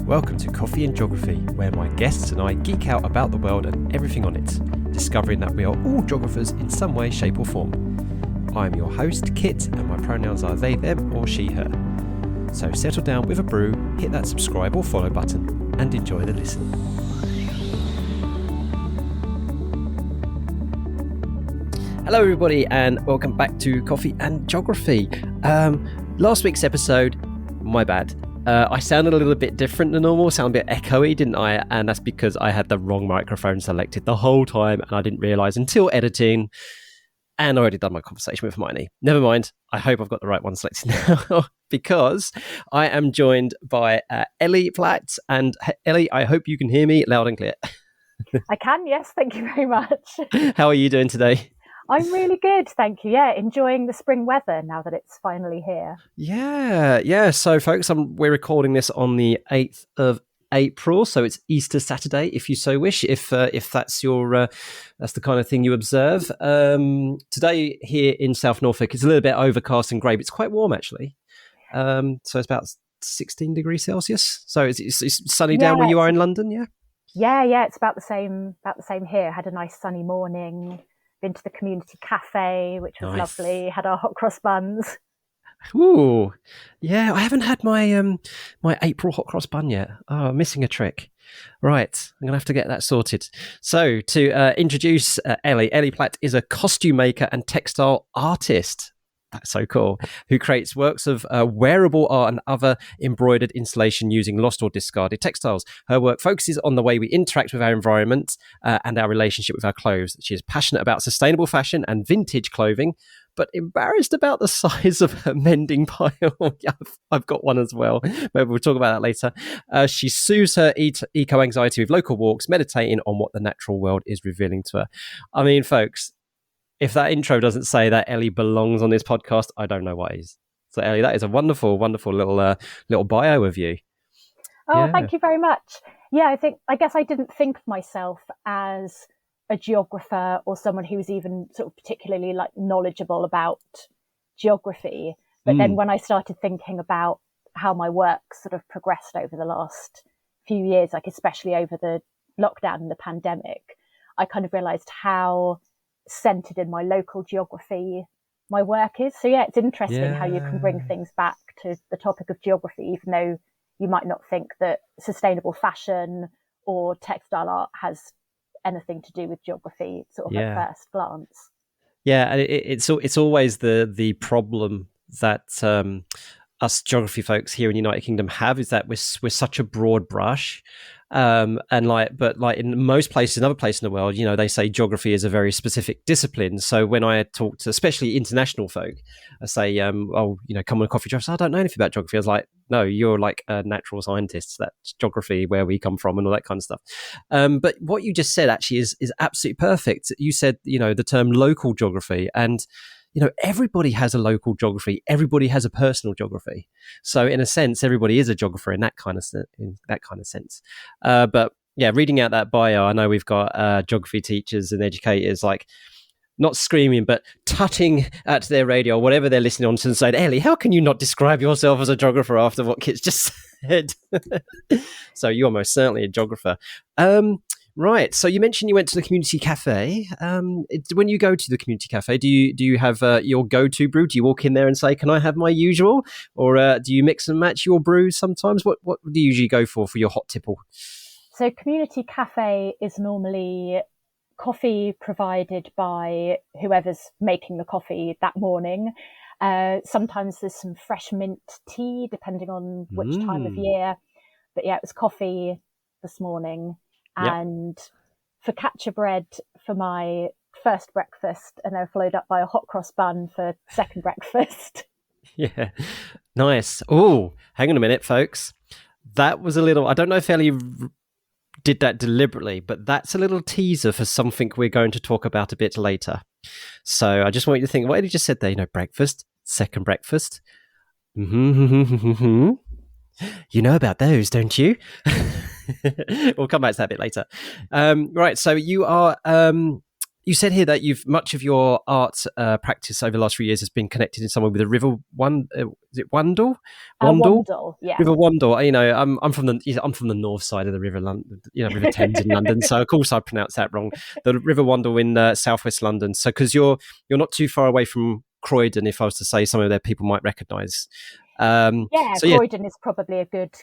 Welcome to Coffee and Geography, where my guests and I geek out about the world and everything on it, discovering that we are all geographers in some way, shape or form. I'm your host, Kit, and my pronouns are they, them or she, her. So settle down with a brew, hit that subscribe or follow button, and enjoy the listen. Hello everybody and welcome back to Coffee and Geography. Last week's episode, my bad. I sounded a little bit different than normal, sounded a bit echoey, didn't I? And that's because I had the wrong microphone selected the whole time and I didn't realise until editing, and I already done my conversation with Hermione. Never mind, I hope I've got the right one selected now because I am joined by Elly Platt. And Elly, I hope you can hear me loud and clear. I can, yes, thank you very much. How are you doing today? I'm really good, thank you. Yeah, enjoying the spring weather now that it's finally here. Yeah. So, folks, we're recording this on the 8th of April, so it's Easter Saturday, if you so wish. If that's your that's the kind of thing you observe. Today here in South Norfolk, it's a little bit overcast and grey, but it's quite warm actually. So it's about 16 degrees Celsius. So it's sunny down where you are in London, yeah. Yeah. It's about the same here. Had a nice sunny morning. Been to the community cafe, which was lovely. Had our hot cross buns. Ooh, yeah. I haven't had my my April hot cross bun yet. Oh, missing a trick. Right, I'm gonna have to get that sorted. So to introduce Elly Platt is a costume maker and textile artist. That's so cool. Who creates works of wearable art and other embroidered installation using lost or discarded textiles. Her work focuses on the way we interact with our environment and our relationship with our clothes. She is passionate about sustainable fashion and vintage clothing, but embarrassed about the size of her mending pile. Yeah, I've got one as well. Maybe we'll talk about that later. She soothes her eco-anxiety with local walks, meditating on what the natural world is revealing to her. I mean, folks, if that intro doesn't say that Elly belongs on this podcast, I don't know what is. So, Elly, that is a wonderful, wonderful little bio of you. Oh, yeah. Thank you very much. Yeah, I guess I didn't think of myself as a geographer or someone who was even sort of particularly like knowledgeable about geography. But then when I started thinking about how my work sort of progressed over the last few years, like especially over the lockdown and the pandemic, I kind of realized how centered in my local geography my work is. So yeah, it's interesting how you can bring things back to the topic of geography, even though you might not think that sustainable fashion or textile art has anything to do with geography sort of at first glance. Yeah, and it's always the problem that us geography folks here in the United Kingdom have, is that we're such a broad brush. And but in most places, in other places in the world, they say geography is a very specific discipline. So when I talk to especially international folk, I say, come on a coffee shop. So I don't know anything about geography. I was like, no, you're like a natural scientist. That's geography, where we come from and all that kind of stuff. But what you just said actually is absolutely perfect. You said, the term local geography, and everybody has a local geography. Everybody has a personal geography. So in a sense, everybody is a geographer in that kind of sense. But yeah, reading out that bio, I know we've got geography teachers and educators like not screaming, but tutting at their radio or whatever they're listening on to and saying, Elly, how can you not describe yourself as a geographer after what Kit's just said? So you're most certainly a geographer. Right. So you mentioned you went to the community cafe. When you go to the community cafe, do you have your go-to brew? Do you walk in there and say, "Can I have my usual?" Or do you mix and match your brews sometimes? What do you usually go for your hot tipple? So community cafe is normally coffee provided by whoever's making the coffee that morning. Sometimes there's some fresh mint tea, depending on which time of year. But yeah, it was coffee this morning. And focaccia bread for my first breakfast, and then followed up by a hot cross bun for second breakfast. Yeah, nice. Oh, hang on a minute, folks. That was a little, I don't know if Elly did that deliberately, but that's a little teaser for something we're going to talk about a bit later. So I just want you to think, what Elly just said there, breakfast, second breakfast. You know about those, don't you? We'll come back to that a bit later. Right, so you are you said here that you've much of your art practice over the last few years has been connected in some way with the River is it Wandle? Wandle? Wandle, yeah. River Wandle. You know, I'm from the north side of the River London, River Thames in London. So of course I pronounced that wrong. The River Wandle in southwest London. So because you're not too far away from Croydon, if I was to say somewhere there people might recognise. Croydon is probably a good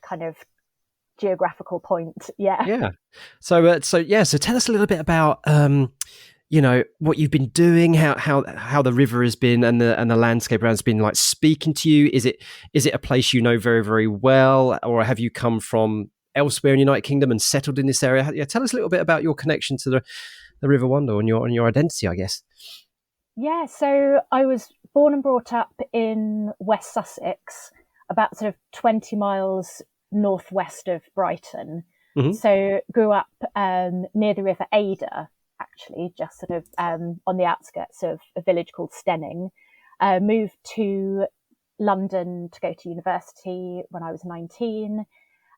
kind of geographical point. Yeah. So tell us a little bit about what you've been doing, how the river has been, and the landscape around has been like speaking to you. Is it a place you know very, very well, or have you come from elsewhere in the United Kingdom and settled in this area? Yeah, tell us a little bit about your connection to the River Wandle and your identity, I guess. Yeah, so I was born and brought up in West Sussex, about sort of 20 miles northwest of Brighton. Mm-hmm. So grew up near the River Ada, actually, just sort of on the outskirts of a village called Stenning. Moved to London to go to university when I was 19.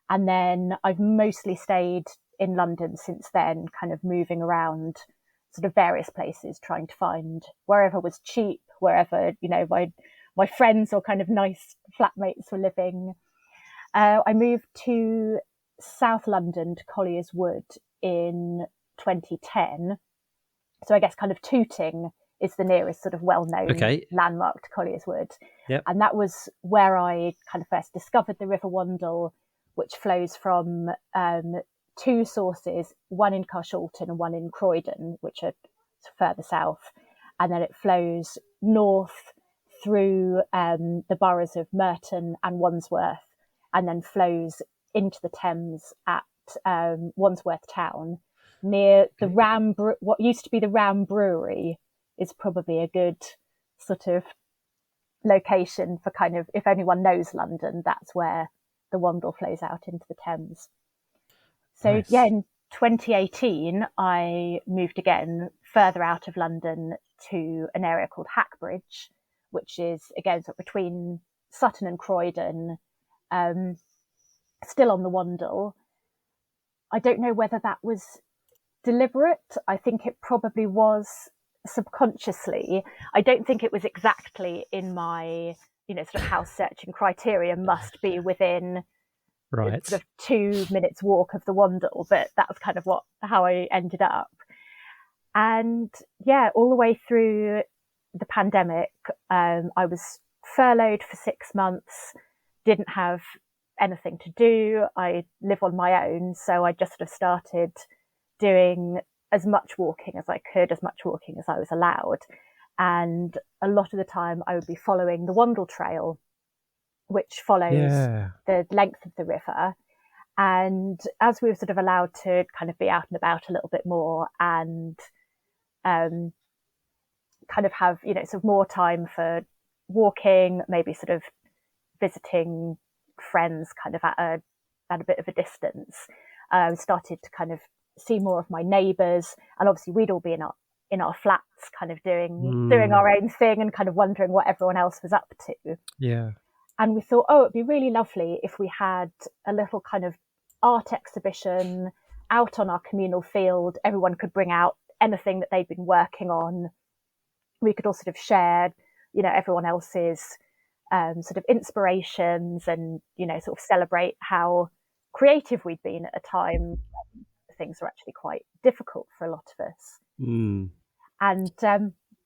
And then I've mostly stayed in London since then, kind of moving around sort of various places, trying to find wherever was cheap, wherever, my friends or kind of nice flatmates were living. I moved to South London to Collier's Wood in 2010. So I guess kind of Tooting is the nearest sort of well-known landmark to Collier's Wood. Yep. And that was where I kind of first discovered the River Wandle, which flows from two sources, one in Carshalton and one in Croydon, which are further south. And then it flows north through the boroughs of Merton and Wandsworth, and then flows into the Thames at Wandsworth Town, near the what used to be the Ram Brewery is probably a good sort of location for kind of, if anyone knows London, that's where the Wandle flows out into the Thames. So nice. in 2018, I moved again further out of London to an area called Hackbridge, which is again sort of between Sutton and Croydon, still on the Wandle. I don't know whether that was deliberate. I think it probably was subconsciously. I don't think it was exactly in my, sort of house searching criteria must be within sort of 2 minutes walk of the Wandle, but that was kind of how I ended up. And yeah, all the way through the pandemic, I was furloughed for 6 months, didn't have anything to do. I live on my own, so I just sort of started doing as much walking as I could, as much walking as I was allowed. And a lot of the time I would be following the Wandle Trail, which follows the length of the river. And as we were sort of allowed to kind of be out and about a little bit more and kind of have, sort of more time for walking, maybe sort of visiting friends kind of at a bit of a distance, started to kind of see more of my neighbours, and obviously we'd all be in our flats kind of doing our own thing and kind of wondering what everyone else was up to. Yeah. And we thought, it'd be really lovely if we had a little kind of art exhibition out on our communal field. Everyone could bring out anything that they'd been working on. We could all sort of share, everyone else's sort of inspirations and, sort of celebrate how creative we'd been at a time when things were actually quite difficult for a lot of us. And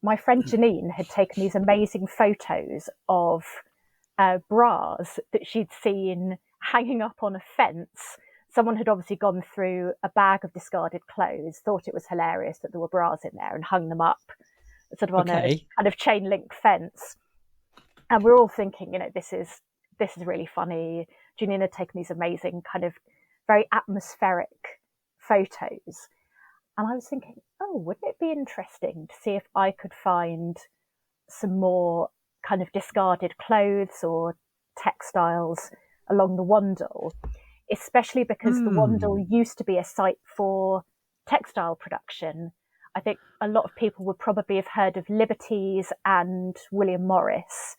my friend Janine had taken these amazing photos of bras that she'd seen hanging up on a fence. Someone had obviously gone through a bag of discarded clothes, thought it was hilarious that there were bras in there, and hung them up sort of on a kind of chain link fence. And we're all thinking, this is really funny. Janine had taken these amazing kind of very atmospheric photos. And I was thinking, wouldn't it be interesting to see if I could find some more kind of discarded clothes or textiles along the Wandle, especially because the Wandle used to be a site for textile production. I think a lot of people would probably have heard of Liberties and William Morris,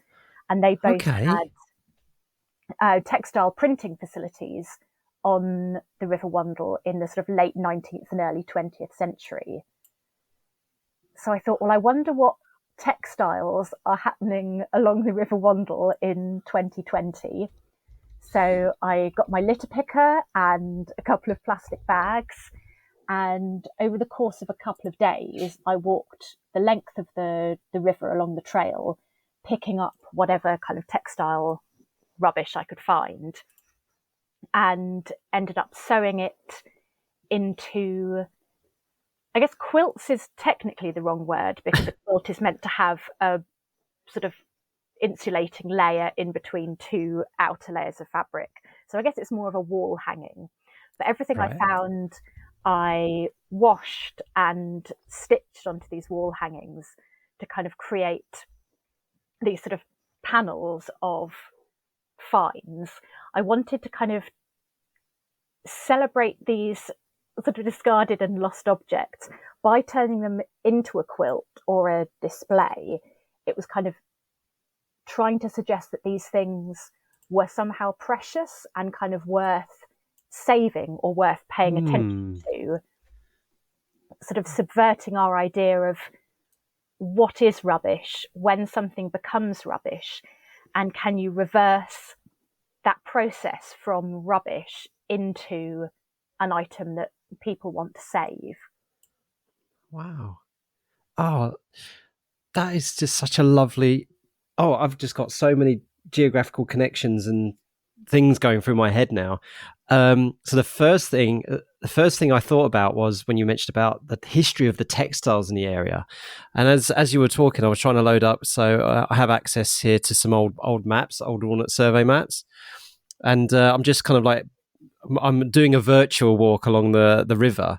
and they both had textile printing facilities on the River Wandle in the sort of late 19th and early 20th century. So I thought, well, I wonder what textiles are happening along the River Wandle in 2020. So I got my litter picker and a couple of plastic bags. And over the course of a couple of days, I walked the length of the river along the trail, picking up whatever kind of textile rubbish I could find, and ended up sewing it into, I guess quilts is technically the wrong word, because a quilt is meant to have a sort of insulating layer in between two outer layers of fabric. So I guess it's more of a wall hanging. But everything I found, I washed and stitched onto these wall hangings to kind of create these sort of panels of finds. I wanted to kind of celebrate these sort of discarded and lost objects by turning them into a quilt or a display. It was kind of trying to suggest that these things were somehow precious and kind of worth saving or worth paying attention to, sort of subverting our idea of what is rubbish, when something becomes rubbish, and can you reverse that process from rubbish into an item that people want to save. Wow. Oh, that is just such a lovely... Oh, I've just got so many geographical connections and things going through my head now. So the first thing I thought about was when you mentioned about the history of the textiles in the area, and as you were talking, I was trying to load up. So I have access here to some old maps, old walnut survey maps, and I'm just kind of like, I'm doing a virtual walk along the river,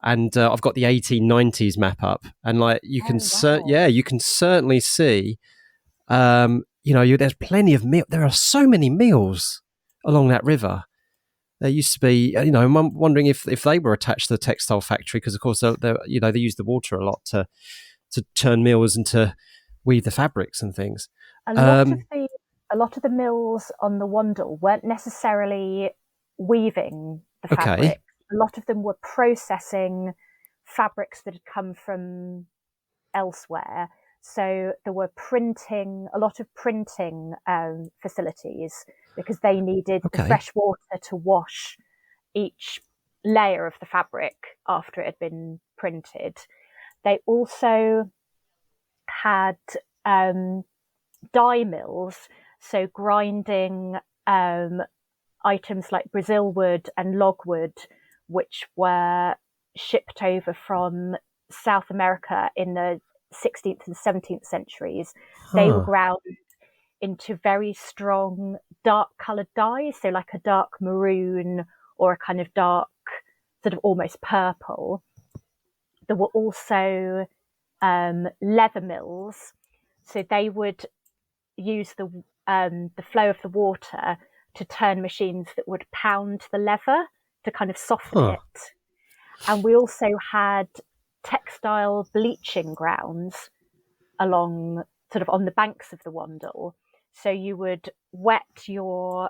and I've got the 1890s map up, and like you can you can certainly see. There's plenty of meal. There are so many mills along that river. There used to be, I'm wondering if they were attached to the textile factory, because of course they use the water a lot to turn mills and to weave the fabrics and things. A lot of the mills on the Wandle weren't necessarily weaving the fabric. Okay. A lot of them were processing fabrics that had come from elsewhere. So there were a lot of printing facilities, because they needed the fresh water to wash each layer of the fabric after it had been printed. They also had dye mills, so grinding items like Brazil wood and logwood, which were shipped over from South America in the 16th and 17th centuries. They were ground into very strong dark coloured dyes, so like a dark maroon or a kind of dark sort of almost purple. There were also leather mills, so they would use the flow of the water to turn machines that would pound the leather to kind of soften it. And we also had textile bleaching grounds along sort of on the banks of the Wandle. So you would wet your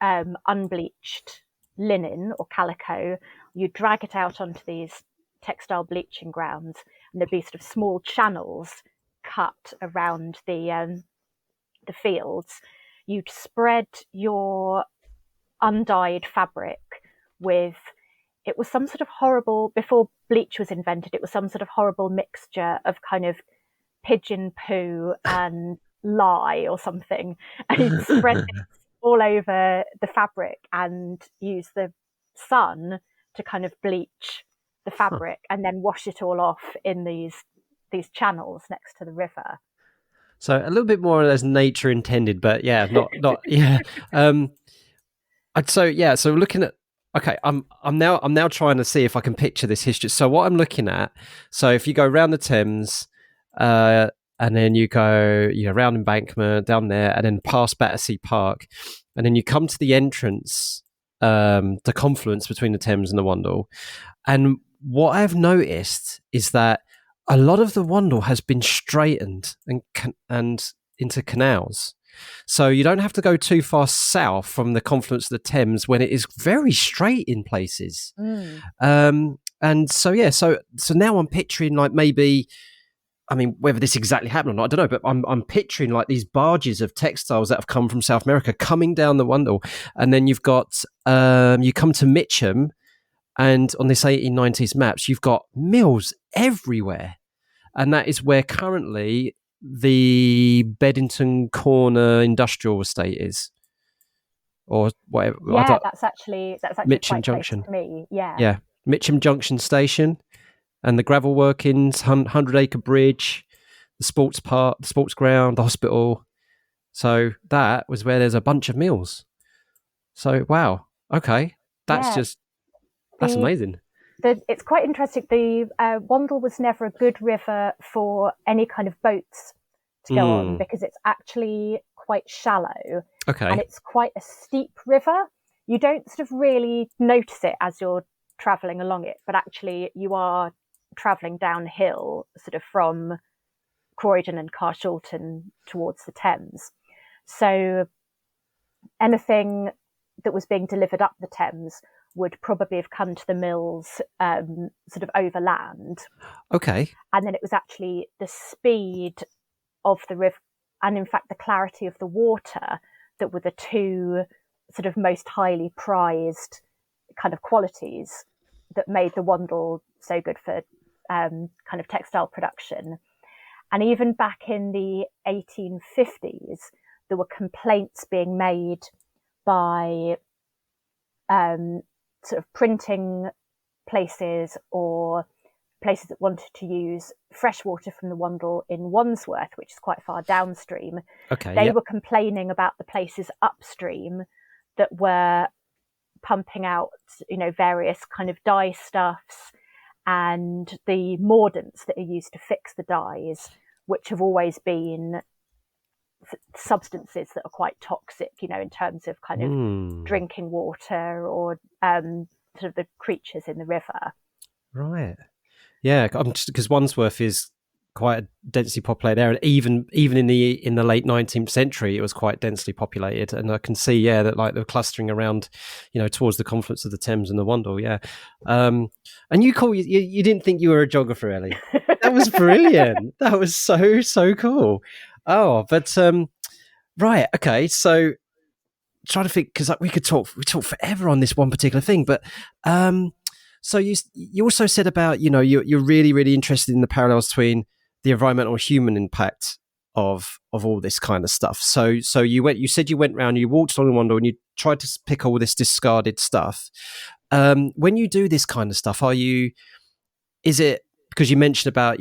unbleached linen or calico, you'd drag it out onto these textile bleaching grounds, and there'd be sort of small channels cut around the fields. You'd spread your undyed fabric with, it was some sort of horrible, before bleach was invented, it was some sort of horrible mixture of kind of pigeon poo and lye or something, and you'd spread it all over the fabric and use the sun to kind of bleach the fabric and then wash it all off in these channels next to the river. So a little bit more as nature intended, but not yeah. So looking at, okay, I'm now trying to see if I can picture this history. So what I'm looking at, so if you go around the Thames, and then you go around Embankment down there, and then past Battersea Park, and then you come to the entrance, the confluence between the Thames and the Wandle. And what I've noticed is that a lot of the Wandle has been straightened and into canals. So you don't have to go too far south from the confluence of the Thames when it is very straight in places. And so yeah, so now I'm picturing like maybe, I mean, whether this exactly happened or not, I don't know, but I'm picturing like these barges of textiles that have come from South America coming down the Wandle, and then you've got you come to Mitcham, and on this 1890s maps, you've got mills everywhere, and that is where currently the Beddington Corner Industrial Estate is, or whatever. Yeah, that's actually Mitcham quite close Junction. to me. Yeah. Yeah, Mitcham Junction Station, and the gravel workings, 100-acre bridge, the sports park, the sports ground, the hospital. So that was where there's a bunch of mills. So wow, okay, that's Yeah. just that's amazing. It's quite interesting. The Wandle was never a good river for any kind of boats to go on because it's actually quite shallow. Okay. And it's quite a steep river. You don't sort of really notice it as you're travelling along it, but actually you are travelling downhill sort of from Croydon and Carshalton towards the Thames. So anything that was being delivered up the Thames would probably have come to the mills sort of overland. Okay. And then it was actually the speed of the river and, in fact, the clarity of the water that were the two sort of most highly prized kind of qualities that made the Wandle so good for kind of textile production. And even back in the 1850s, there were complaints being made by sort of printing places or places that wanted to use fresh water from the Wandle in Wandsworth, which is quite far downstream. Okay. They were complaining about the places upstream that were pumping out, various kind of dye stuffs and the mordants that are used to fix the dyes, which have always been substances that are quite toxic, in terms of kind of drinking water or sort of the creatures in the river. Right. Yeah, because Wandsworth is quite a densely populated area. Even in the late 19th century, it was quite densely populated, and I can see that like the clustering around, towards the confluence of the Thames and the Wandle. Yeah, and you didn't think you were a geographer, Elly? That was brilliant. That was so cool. Oh, but right, okay, so trying to think, because we talk forever on this one particular thing, but so you also said about you're really interested in the parallels between the environmental and human impact of all this kind of stuff. So you said you went around, you walked along the Wandle, and you tried to pick all this discarded stuff. When you do this kind of stuff, is it because you mentioned about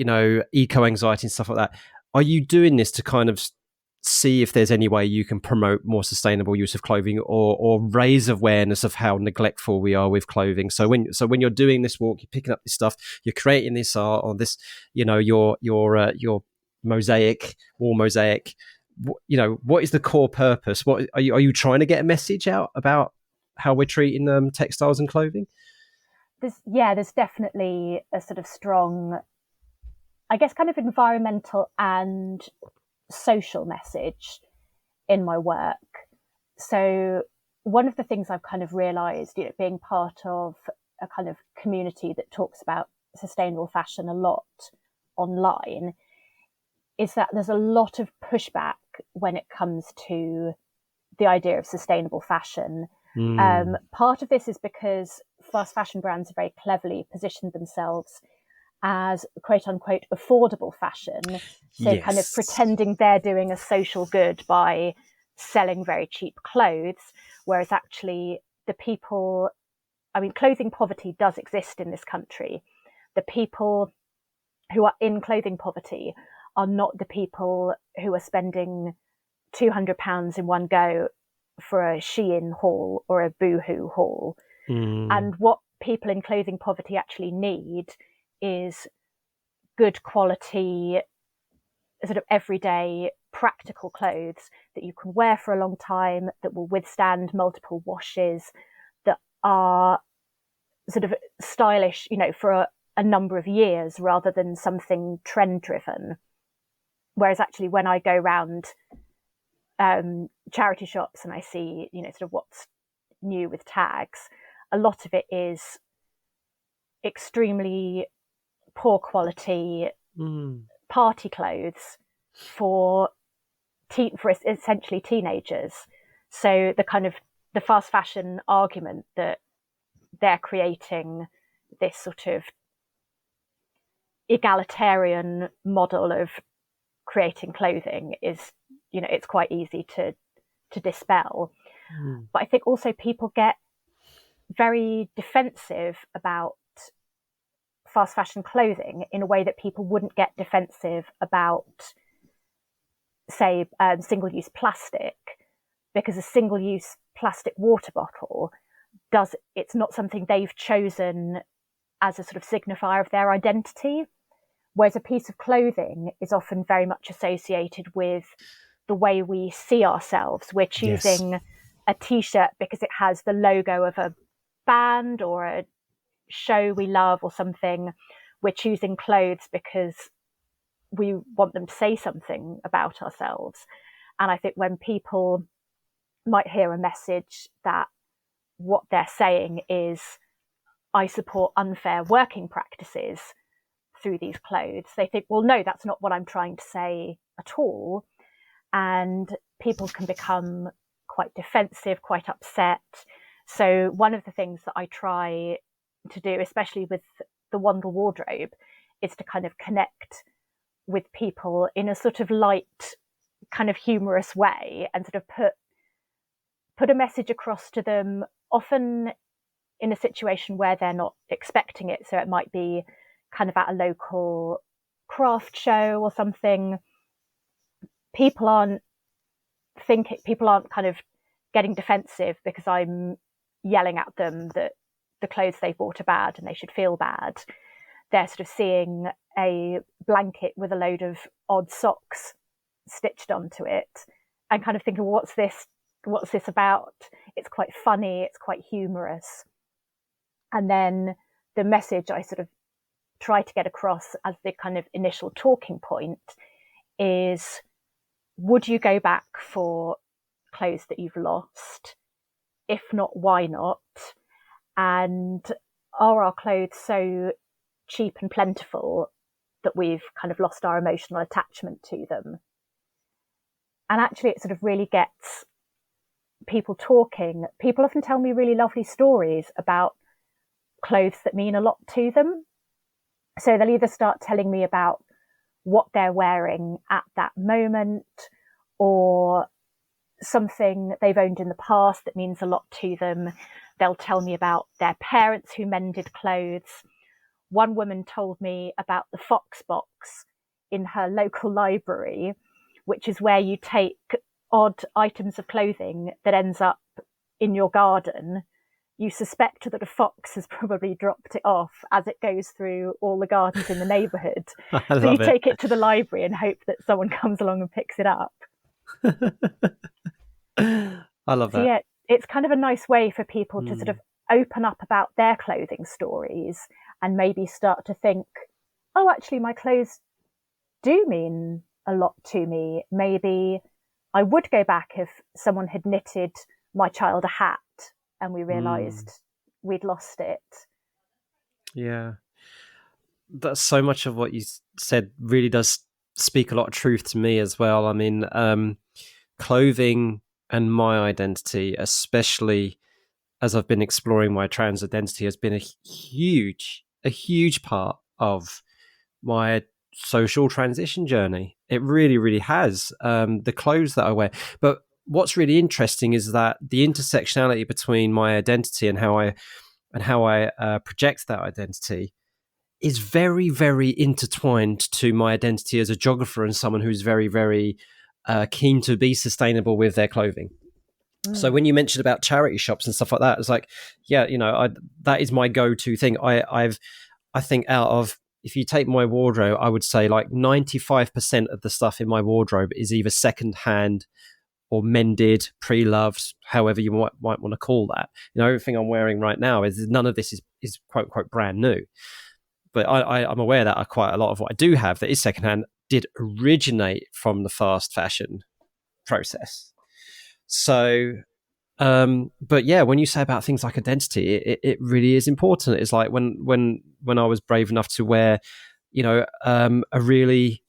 eco anxiety and stuff like that? Are you doing this to kind of see if there's any way you can promote more sustainable use of clothing or raise awareness of how neglectful we are with clothing? So when you're doing this walk, you're picking up this stuff, you're creating this art or this, your mosaic, wall mosaic. What is the core purpose? What are you trying to get a message out about how we're treating textiles and clothing? There's definitely a sort of strong, I guess, kind of environmental and social message in my work. So one of the things I've kind of realized, being part of a kind of community that talks about sustainable fashion a lot online, is that there's a lot of pushback when it comes to the idea of sustainable fashion. Part of this is because fast fashion brands have very cleverly positioned themselves as quote unquote affordable fashion. So yes. Kind of pretending they're doing a social good by selling very cheap clothes, whereas actually clothing poverty does exist in this country. The people who are in clothing poverty are not the people who are spending £200 in one go for a Shein haul or a Boohoo haul. And what people in clothing poverty actually need is good quality, sort of everyday practical clothes that you can wear for a long time, that will withstand multiple washes, that are sort of stylish, for a number of years rather than something trend driven. Whereas actually when I go around charity shops and I see, sort of what's new with tags, a lot of it is extremely poor quality party clothes for essentially teenagers. So the fast fashion argument that they're creating this sort of egalitarian model of creating clothing is, it's quite easy to dispel. But I think also people get very defensive about fast fashion clothing in a way that people wouldn't get defensive about, say, single-use plastic, because a single-use plastic water bottle it's not something they've chosen as a sort of signifier of their identity, whereas a piece of clothing is often very much associated with the way we see ourselves. We're choosing a t-shirt because it has the logo of a band or a show we love or something. We're choosing clothes because we want them to say something about ourselves. And I think when people might hear a message that what they're saying is, I support unfair working practices through these clothes, they think, well, no, that's not what I'm trying to say at all. And people can become quite defensive, quite upset. So one of the things that I try to do, especially with the Wandle wardrobe, is to kind of connect with people in a sort of light, kind of humorous way, and sort of put a message across to them, often in a situation where they're not expecting it. So it might be kind of at a local craft show or something. People aren't kind of getting defensive because I'm yelling at them that the clothes they bought are bad and they should feel bad. They're sort of seeing a blanket with a load of odd socks stitched onto it and kind of thinking, what's this about? It's quite funny, it's quite humorous. And then the message I sort of try to get across as the kind of initial talking point is, would you go back for clothes that you've lost? If not, why not? And are our clothes so cheap and plentiful that we've kind of lost our emotional attachment to them? And actually it sort of really gets people talking. People often tell me really lovely stories about clothes that mean a lot to them. So they'll either start telling me about what they're wearing at that moment, or something they've owned in the past that means a lot to them. They'll tell me about their parents who mended clothes. One woman told me about the Fox box in her local library, which is where you take odd items of clothing that ends up in your garden. You suspect that a fox has probably dropped it off as it goes through all the gardens in the neighbourhood. So you take it to the library and hope that someone comes along and picks it up. I love that. So yeah, it's kind of a nice way for people to sort of open up about their clothing stories and maybe start to think, oh, actually, my clothes do mean a lot to me. Maybe I would go back if someone had knitted my child a hat and we realised we'd lost it. Yeah. That's so much of what you said really does speak a lot of truth to me as well. I mean, clothing and my identity, especially as I've been exploring my trans identity, has been a huge part of my social transition journey. It really, really has. The clothes that I wear. But what's really interesting is that the intersectionality between my identity and how I project that identity is very, very intertwined to my identity as a geographer and someone who's very, very keen to be sustainable with their clothing. So when you mentioned about charity shops and stuff like that, it's like, yeah, that is my go-to thing. I think out of, if you take my wardrobe, I would say like 95% of the stuff in my wardrobe is either secondhand or mended, pre-loved, however you might want to call that. Everything I'm wearing right now is, none of this is quote unquote brand new. But I'm aware that quite a lot of what I do have that is secondhand did originate from the fast fashion process. So But yeah, when you say about things like identity, it really is important. It's like when I was brave enough to wear, a really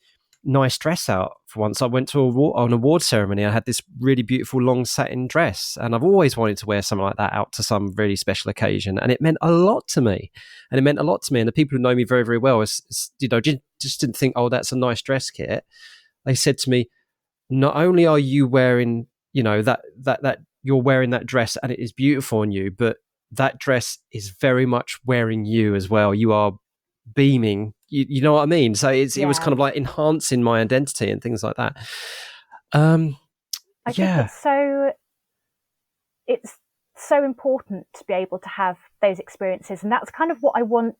nice dress out for once. I went to an award ceremony. I had this really beautiful long satin dress, and I've always wanted to wear something like that out to some really special occasion, and it meant a lot to me. And the people who know me very, very well, just didn't think, oh, that's a nice dress, Kit. They said to me, not only are you wearing, that you're wearing that dress and it is beautiful on you, but that dress is very much wearing you as well. You are beaming. You know what I mean? So it was kind of like enhancing my identity and things like that. I think it's so important to be able to have those experiences, and that's kind of what I want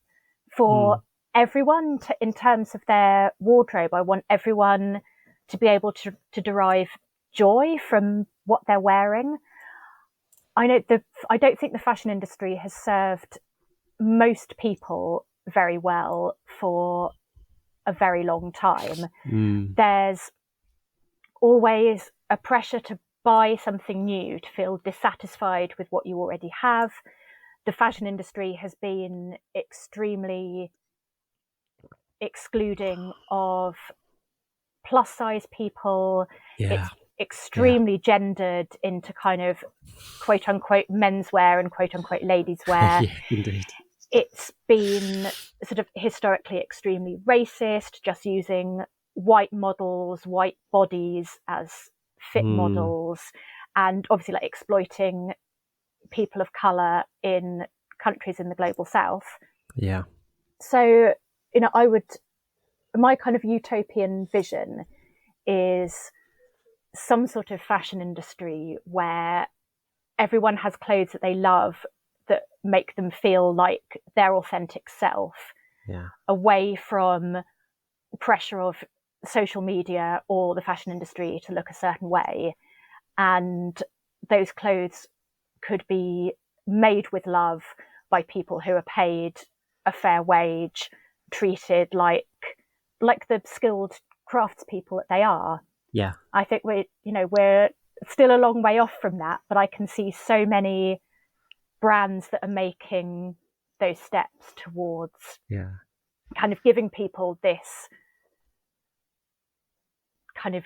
for everyone in terms of their wardrobe. I want everyone to be able to derive joy from what they're wearing. I don't think the fashion industry has served most people very well for a very long time. There's always a pressure to buy something new, to feel dissatisfied with what you already have. The fashion industry has been extremely excluding of plus size people. It's extremely gendered into kind of quote unquote menswear and quote unquote ladies wear. Indeed. It's been sort of historically extremely racist, just using white models, white bodies as fit models, and obviously like exploiting people of color in countries in the global south. Yeah. So, my kind of utopian vision is some sort of fashion industry where everyone has clothes that they love that make them feel like their authentic self, away from pressure of social media or the fashion industry to look a certain way. And those clothes could be made with love by people who are paid a fair wage, treated like the skilled craftspeople that they are. Yeah. I think we're still a long way off from that, but I can see so many brands that are making those steps towards kind of giving people this kind of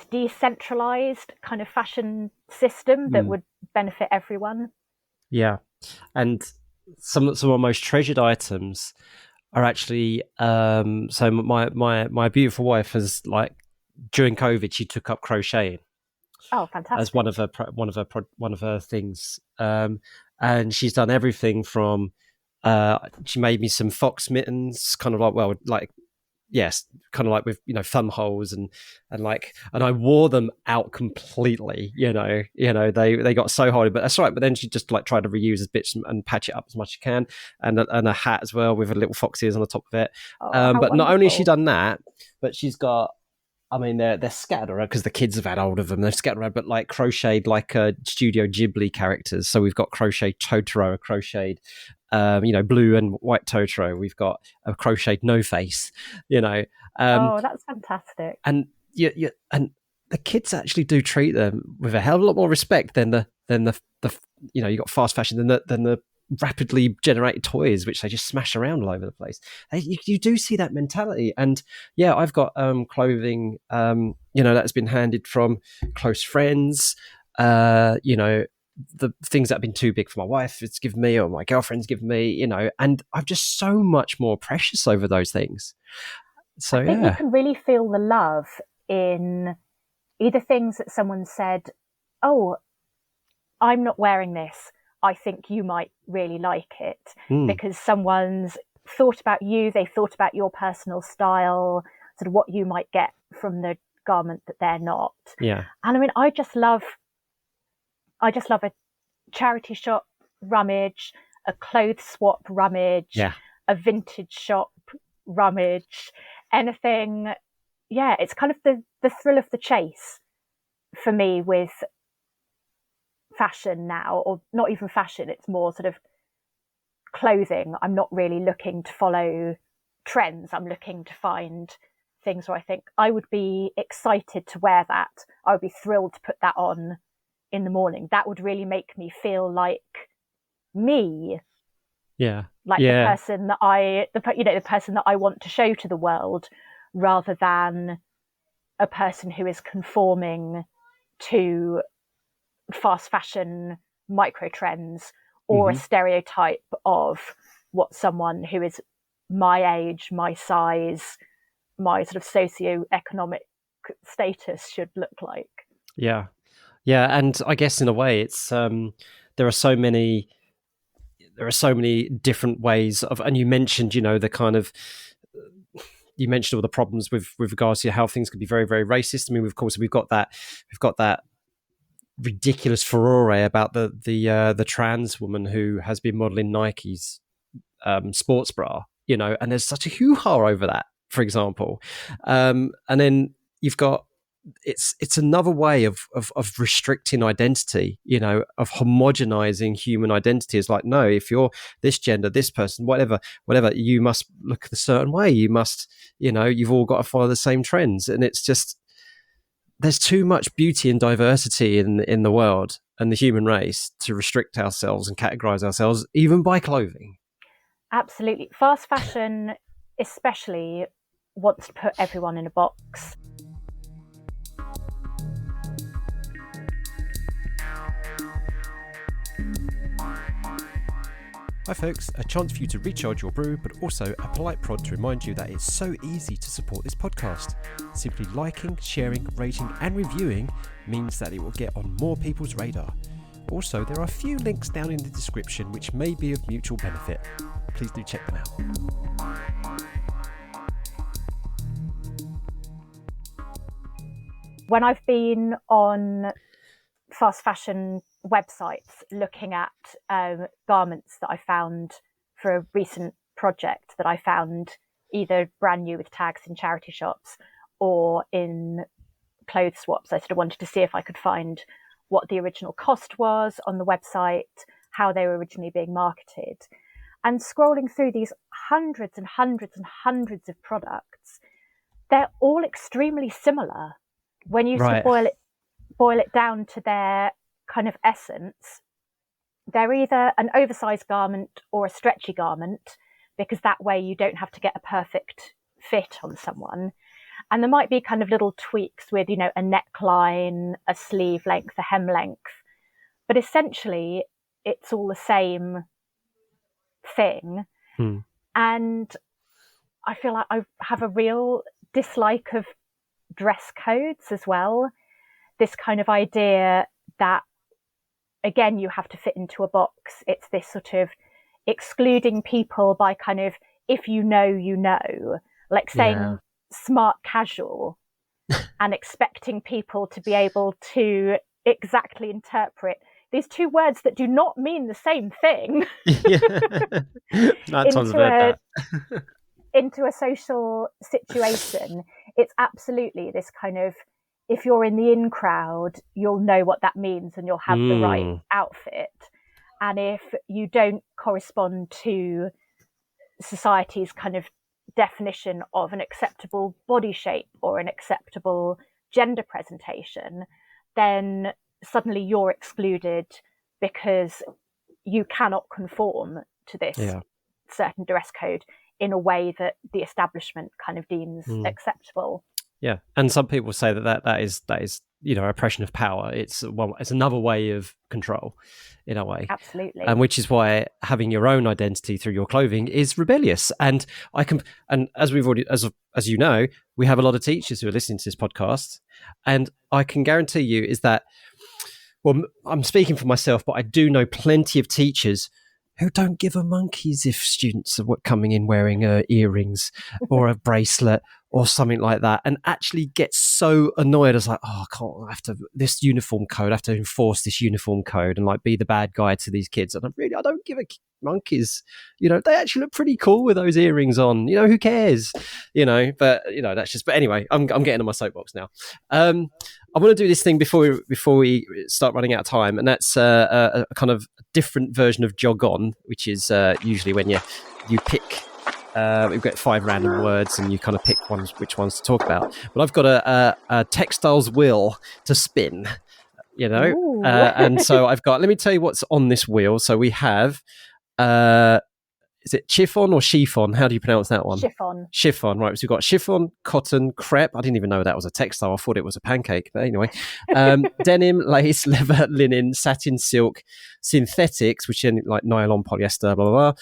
decentralized kind of fashion system that would benefit everyone. Yeah. And some of my most treasured items are actually so my beautiful wife has, like, during COVID, she took up crocheting. Oh, fantastic! As one of her things, and she's done everything from she made me some fox mittens, kind of like kind of like with thumb holes and I wore them out completely. They got so hard, but that's right. But then she just like tried to reuse as bits and patch it up as much as she can, and a hat as well with a little fox ears on the top of it. But wonderful. Not only has she done that, but she's got, I mean, they're scattered around because the kids have had hold of them. They're scattered around, but like crocheted like Studio Ghibli characters. So we've got crocheted Totoro, a crocheted, blue and white Totoro. We've got a crocheted No Face. Oh, that's fantastic. And and the kids actually do treat them with a hell of a lot more respect than the you got fast fashion than the rapidly generated toys which they just smash around all over the place. You do see that mentality. And I've got clothing that's been handed from close friends, the things that have been too big for my wife it's given me, or my girlfriend's given me, and I'm just so much more precious over those things. So I think you can really feel the love in either things that someone said, oh, I'm not wearing this, I think you might really like it, because someone's thought about you, they've thought about your personal style, sort of what you might get from the garment that they're not. Yeah. And I mean, I just love a charity shop rummage, a clothes swap rummage, a vintage shop rummage, anything. Yeah, it's kind of the thrill of the chase for me with fashion now, or not even fashion, it's more sort of clothing. I'm not really looking to follow trends. I'm looking to find things where I think I would be excited to wear that. I would be thrilled to put that on in the morning. That would really make me feel like me. Yeah. Like yeah. the person that the person that I want to show to the world, rather than a person who is conforming to fast fashion micro trends, or a stereotype of what someone who is my age, my size, my sort of socio-economic status should look like. Yeah. And I guess in a way it's there are so many different ways of, and you mentioned, the kind of, you mentioned all the problems with regards to how things could be very, very racist. I mean, of course, we've got that ridiculous furore about the trans woman who has been modeling Nike's sports bra, and there's such a hoo-ha over that, for example. And then you've got, it's another way of restricting identity, of homogenizing human identity. Is like, no, if you're this gender, this person, whatever, you must look a certain way. You must, you've all got to follow the same trends. And it's just, there's too much beauty and diversity in the world and the human race to restrict ourselves and categorize ourselves, even by clothing. Absolutely. Fast fashion especially wants to put everyone in a box. Hi folks, a chance for you to recharge your brew, but also a polite prod to remind you that it's so easy to support this podcast. Simply liking, sharing, rating and reviewing means that it will get on more people's radar. Also, there are a few links down in the description which may be of mutual benefit. Please do check them out. When I've been on fast fashion websites looking at garments that I found for a recent project that I found either brand new with tags in charity shops or in clothes swaps, I sort of wanted to see if I could find what the original cost was on the website, how they were originally being marketed. And scrolling through these hundreds and hundreds and hundreds of products, they're all extremely similar. When you sort of boil it down to their kind of essence, they're either an oversized garment or a stretchy garment, because that way you don't have to get a perfect fit on someone. And there might be kind of little tweaks with, a neckline, a sleeve length, a hem length, but essentially it's all the same thing. And I feel like I have a real dislike of dress codes as well. This kind of idea that, again, you have to fit into a box. It's this sort of excluding people by kind of, if you know, like saying smart casual and expecting people to be able to exactly interpret these two words that do not mean the same thing into a social situation. It's absolutely this kind of, if you're in the in crowd, you'll know what that means and you'll have the right outfit. And if you don't correspond to society's kind of definition of an acceptable body shape or an acceptable gender presentation, then suddenly you're excluded because you cannot conform to this certain dress code in a way that the establishment kind of deems acceptable. Yeah, and some people say that is oppression of power. It's another way of control, in a way. Absolutely, and which is why having your own identity through your clothing is rebellious. And as we've already, as you know, we have a lot of teachers who are listening to this podcast, and I can guarantee you is that, well, I'm speaking for myself, but I do know plenty of teachers who don't give a monkeys if students are coming in wearing earrings or a bracelet or something like that, and actually get so annoyed as like, oh, I have to this uniform code, I have to enforce this uniform code and like be the bad guy to these kids. And I don't give a monkeys. They actually look pretty cool with those earrings on. Who cares? But that's just. But anyway, I'm getting on my soapbox now. I want to do this thing before we start running out of time, and that's a kind of different version of jog on, which is usually when you pick. We've got 5 random words, and you kind of pick which ones to talk about. But I've got a textiles wheel to spin. Ooh. And so I've got, let me tell you what's on this wheel. So we have, is it chiffon or chiffon? How do you pronounce that one? Chiffon. Chiffon, right. So we've got chiffon, cotton, crepe. I didn't even know that was a textile. I thought it was a pancake. But anyway, denim, lace, leather, linen, satin, silk, synthetics, which are like nylon, polyester, blah, blah,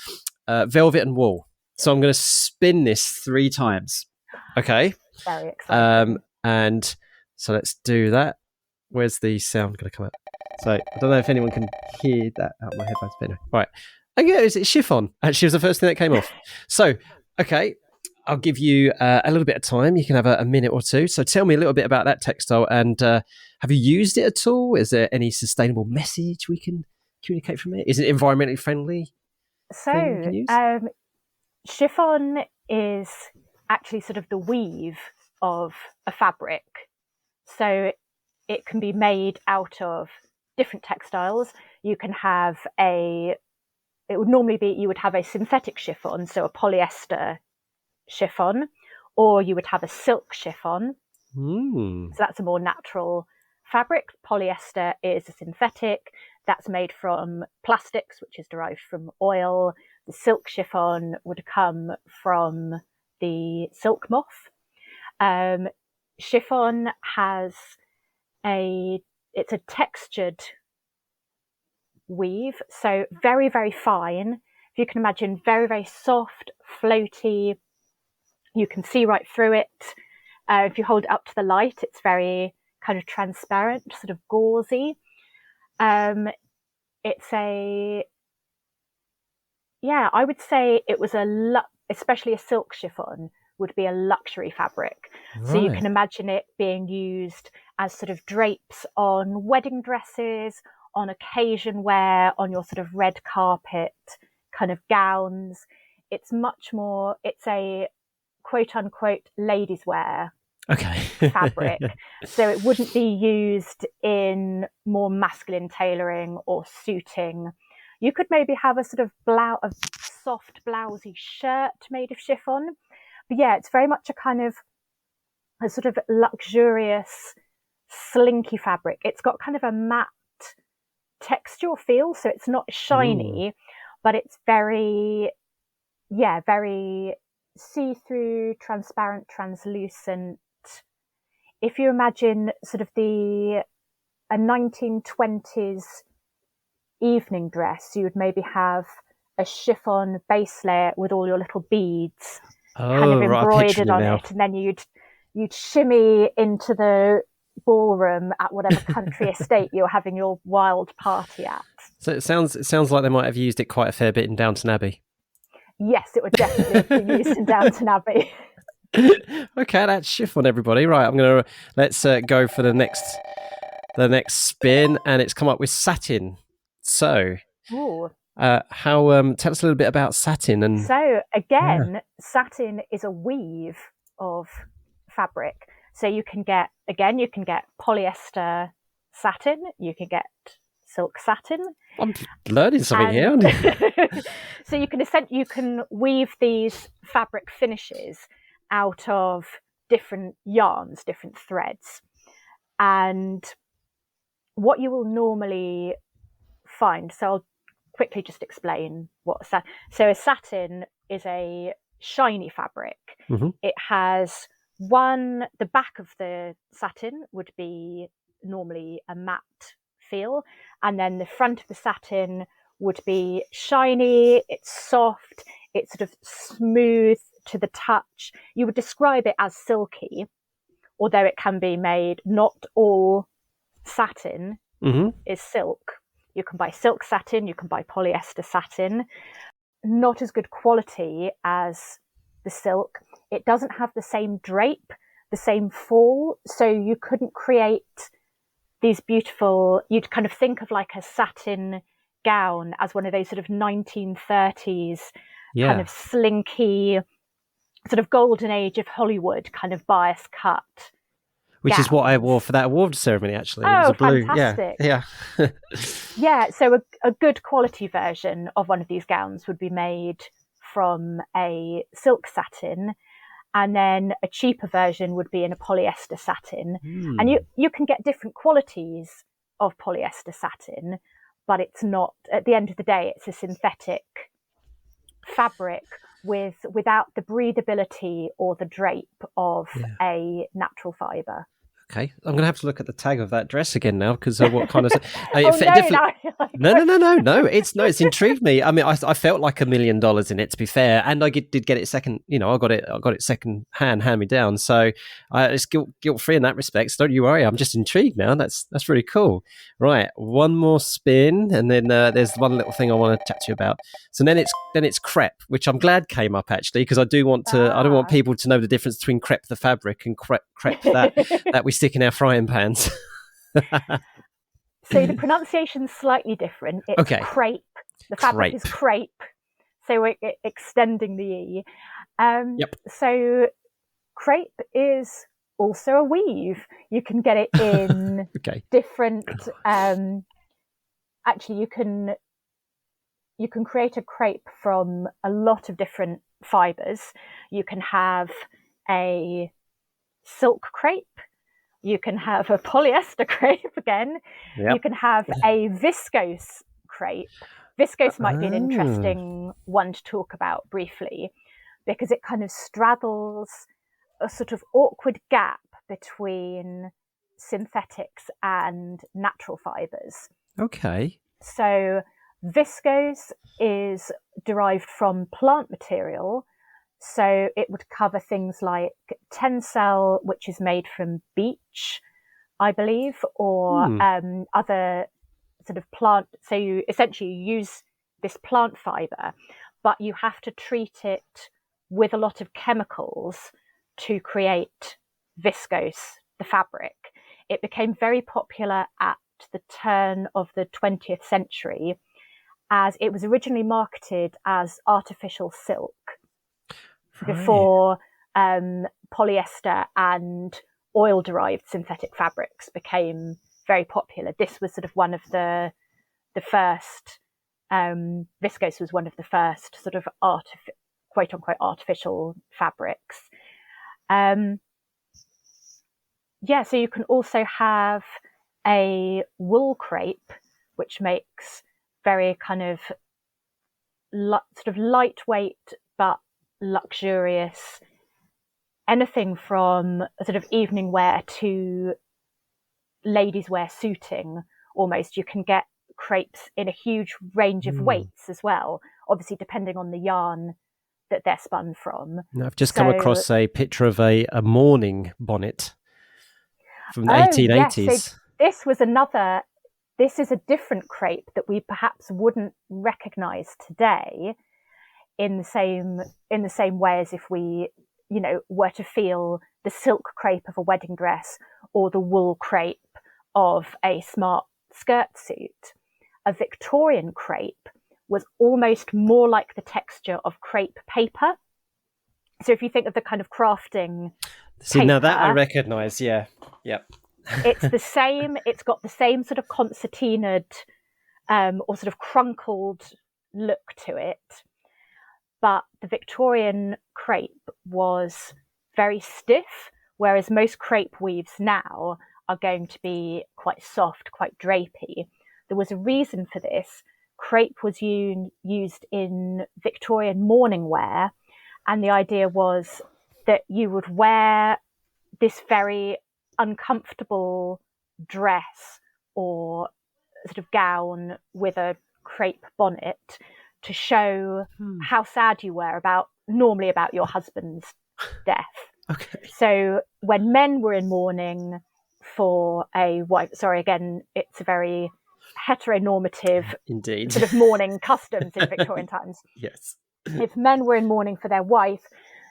blah, velvet and wool. So I'm going to spin this 3 times. Okay. Very exciting. And so let's do that. Where's the sound going to come out? So I don't know if anyone can hear that out of my headphones. But anyway. Right. Oh, yeah, it's chiffon. Actually, it was the first thing that came off. So, okay, I'll give you a little bit of time. You can have a minute or two. So tell me a little bit about that textile. And have you used it at all? Is there any sustainable message we can communicate from it? Is it environmentally friendly? So, chiffon is actually sort of the weave of a fabric. So it can be made out of different textiles. You can have it would normally be, you would have a synthetic chiffon, so a polyester chiffon, or you would have a silk chiffon. So that's a more natural fabric. Polyester is a synthetic that's made from plastics, which is derived from oil. The silk chiffon would come from the silk moth. Chiffon has it's a textured weave, so very, very fine. If you can imagine, very, very soft, floaty. You can see right through it. If you hold it up to the light, it's very kind of transparent, sort of gauzy. It's I would say it was especially a silk chiffon would be a luxury fabric. Right. So you can imagine it being used as sort of drapes on wedding dresses, on occasion wear, on your sort of red carpet kind of gowns. It's a quote unquote ladies wear fabric. So it wouldn't be used in more masculine tailoring or suiting. You could maybe have a sort of a soft blousey shirt made of chiffon. But yeah, it's very much a sort of luxurious, slinky fabric. It's got kind of a matte texture feel, so it's not shiny, but it's very see-through, transparent, translucent. If you imagine sort of a 1920s evening dress, you would maybe have a chiffon base layer with all your little beads kind of embroidered on it, and then you'd shimmy into the ballroom at whatever country estate you're having your wild party at. So it sounds like they might have used it quite a fair bit in Downton Abbey. Yes, it would definitely have been used in Downton Abbey. Okay, that's chiffon, everybody. Right, let's go for the next spin, and it's come up with satin. So, tell us a little bit about satin. And so again, satin is a weave of fabric. So you can get polyester satin, you can get silk satin. I'm learning something here. So you can weave these fabric finishes out of different yarns, different threads. And what you will normally find, so I'll quickly just explain what satin. So a satin is a shiny fabric. Mm-hmm. It has the back of the satin would be normally a matte feel, and then the front of the satin would be shiny, it's soft, it's sort of smooth to the touch. You would describe it as silky, although it can be made, not all satin is silk. You can buy silk satin, you can buy polyester satin. Not as good quality as the silk. It doesn't have the same drape, the same fall, so you couldn't create these beautiful, you'd kind of think of like a satin gown as one of those sort of 1930s kind of slinky, sort of golden age of Hollywood kind of bias cut. Which is what I wore for that award ceremony, actually. Oh, it was a blue. Fantastic. Yeah. Yeah, so a good quality version of one of these gowns would be made from a silk satin, and then a cheaper version would be in a polyester satin. And you can get different qualities of polyester satin, but it's not, at the end of the day, it's a synthetic fabric without the breathability or the drape of a natural fibre. Okay, I'm going to have to look at the tag of that dress again now, because what kind of... No, it's intrigued me. I mean, I felt like $1 million in it, to be fair, and I did get it second. You know, I got it second hand me down. So it's guilt free in that respect. So don't you worry. I'm just intrigued now. That's really cool. Right, one more spin, and then there's one little thing I want to chat to you about. So then it's crepe, which I'm glad came up actually, because I don't want people to know the difference between crepe the fabric and crepe that we stick in our frying pans. So the pronunciation's slightly different. It's crepe. The fabric is crepe. So we're extending the E. So crepe is also a weave. You can get it in different... actually, you can create a crepe from a lot of different fibres. You can have a silk crepe. You can have a polyester crepe again. Yep. You can have a viscose crepe. Viscose might be an interesting one to talk about briefly, because it kind of straddles a sort of awkward gap between synthetics and natural fibres. Okay. So viscose is derived from plant material. So it would cover things like tencel, which is made from beech, I believe, or other sort of plant. So you essentially use this plant fibre, but you have to treat it with a lot of chemicals to create viscose, the fabric. It became very popular at the turn of the 20th century, as it was originally marketed as artificial silk. Before polyester and oil-derived synthetic fabrics became very popular. This was sort of one of the first, viscose was one of the first sort of quote-unquote artificial fabrics. So you can also have a wool crepe, which makes very kind of sort of lightweight but luxurious, anything from a sort of evening wear to ladies wear suiting almost. You can get crepes in a huge range of weights as well, obviously depending on the yarn that they're spun from. I've just come across a picture of a mourning bonnet from the 1880s. Yes. So this is a different crepe that we perhaps wouldn't recognise today in the same way as if we, were to feel the silk crepe of a wedding dress or the wool crepe of a smart skirt suit. A Victorian crepe was almost more like the texture of crepe paper. So if you think of the kind of crafting paper, now that I recognise, yeah. Yep. It's the same, it's got the same sort of concertinaed or sort of crunkled look to it. But the Victorian crepe was very stiff, whereas most crepe weaves now are going to be quite soft, quite drapey. There was a reason for this. Crepe was used in Victorian mourning wear, and the idea was that you would wear this very uncomfortable dress or sort of gown with a crepe bonnet to show how sad you were normally about your husband's death. Okay. So when men were in mourning for a wife, again, it's a very heteronormative indeed sort of mourning customs in Victorian times. Yes. If men were in mourning for their wife,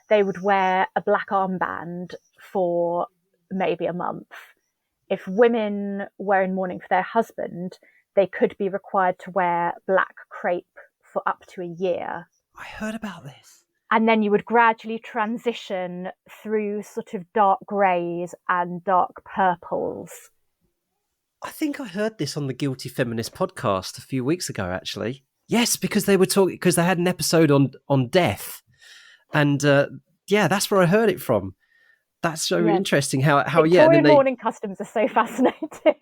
they would wear a black armband for maybe a month. If women were in mourning for their husband, they could be required to wear black crepe for up to a year. I heard about this. And then you would gradually transition through sort of dark greys and dark purples. I think I heard this on the Guilty Feminist podcast a few weeks ago, actually. Yes, because they were talking, because they had an episode on death. And that's where I heard it from. That's so interesting how Victorian mourning customs are so fascinating.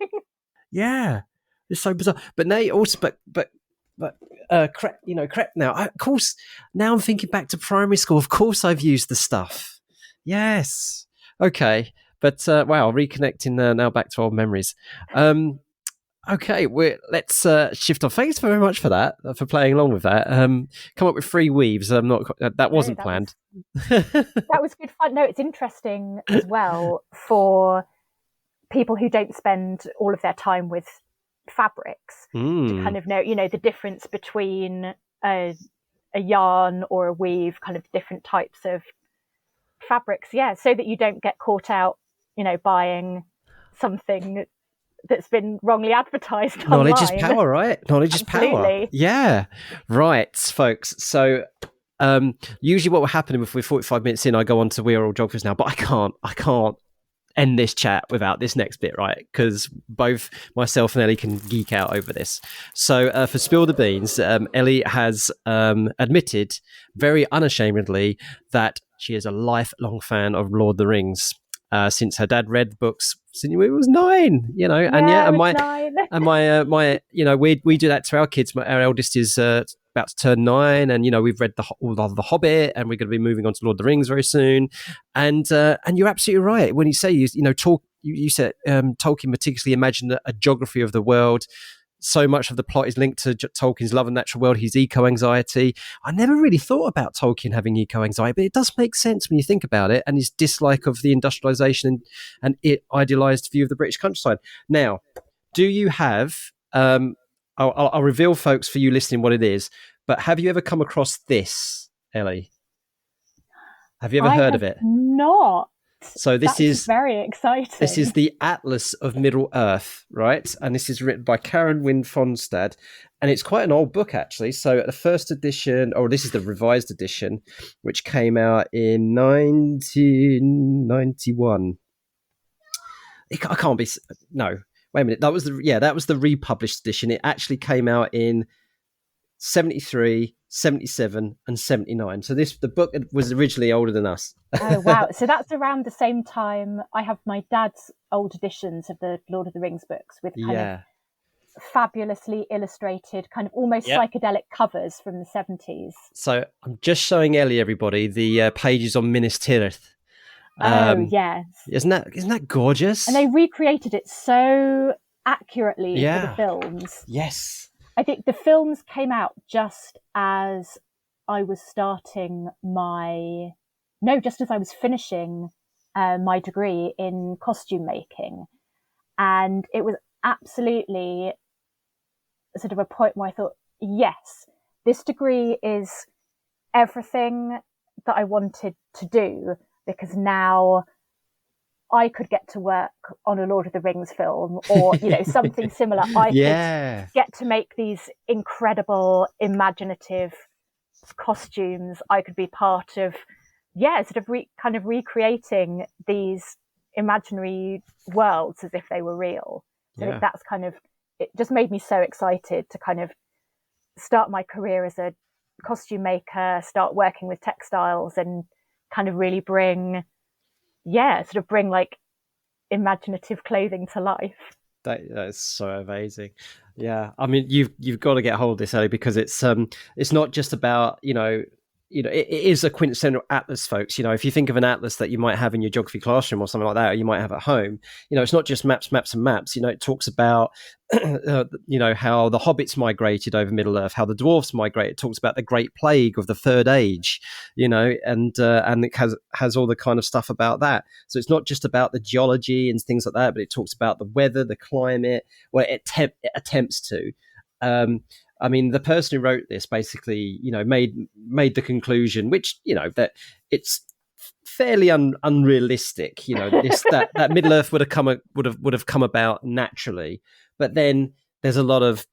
Yeah, it's so bizarre. But now you also, but crap. Now, of course, now I'm thinking back to primary school. Of course, I've used the stuff. Yes. Okay. But wow, reconnecting now back to old memories. Okay, let's shift off. Thanks very much for that, for playing along with that. Come up with 3 weaves. I'm not. That wasn't planned. That was good fun. No, it's interesting as well for people who don't spend all of their time with fabrics to kind of know, the difference between a yarn or a weave, kind of different types of fabrics. Yeah, so that you don't get caught out, buying something that's been wrongly advertised Knowledge online. is power, right? Knowledge Absolutely. is power. Yeah. Right, folks. So usually what will happen if we're 45 minutes in, I go on to We're All Geographers now, but I can't end this chat without this next bit, right? Because both myself and Elly can geek out over this. So for Spill the Beans, Elly has admitted very unashamedly that she is a lifelong fan of Lord of the Rings. Since her dad read books since he was 9, and my we do that to our kids. Our eldest is about to turn 9, and we've read all of the Hobbit, and we're going to be moving on to Lord of the Rings very soon. And you're absolutely right when you say you said Tolkien meticulously imagined a geography of the world. So much of the plot is linked to Tolkien's love of the natural world, his eco-anxiety. I never really thought about Tolkien having eco-anxiety, but it does make sense when you think about it, and his dislike of the industrialization and idealized view of the British countryside. Now, do you have, I'll reveal, folks, for you listening what it is, but have you ever come across this, Elly? Have you ever heard of it? Not. So this is very exciting. This is the Atlas of Middle Earth, right? And this is written by Karen Wynne Fonstad, and it's quite an old book, actually. So the first edition, this is the revised edition, which came out in 1991. I can't be. No, wait a minute. That was the republished edition. It actually came out in 73, 77, and 79. So the book was originally older than us. Oh, wow. So that's around the same time I have my dad's old editions of the Lord of the Rings books with kind of fabulously illustrated, kind of almost psychedelic covers from the 70s. So I'm just showing Elly, everybody, the pages on Minas Tirith. Yes. Isn't that gorgeous? And they recreated it so accurately for the films. Yes. I think the films came out just as I was finishing my degree in costume making. And it was absolutely sort of a point where I thought, yes, this degree is everything that I wanted to do, because now I could get to work on a Lord of the Rings film or, something similar. I could get to make these incredible, imaginative costumes. I could be part of, sort of kind of recreating these imaginary worlds as if they were real. So that's kind of, it just made me so excited to kind of start my career as a costume maker, start working with textiles, and kind of really bring like imaginative clothing to life. That's so amazing. Yeah, I mean, you've got to get hold of this, Elly, because it's not just about it is a quintessential atlas, folks. If you think of an atlas that you might have in your geography classroom or something like that, or you might have at home, it's not just maps and maps. It talks about how the hobbits migrated over Middle Earth, how the dwarves migrated. It talks about the Great Plague of the Third Age, and it has all the kind of stuff about that. So it's not just about the geology and things like that, but it talks about the weather, the climate. Well, it attempts to. I mean, the person who wrote this basically, made the conclusion, which, that it's fairly unrealistic, that Middle Earth would have come about naturally. But then there's a lot of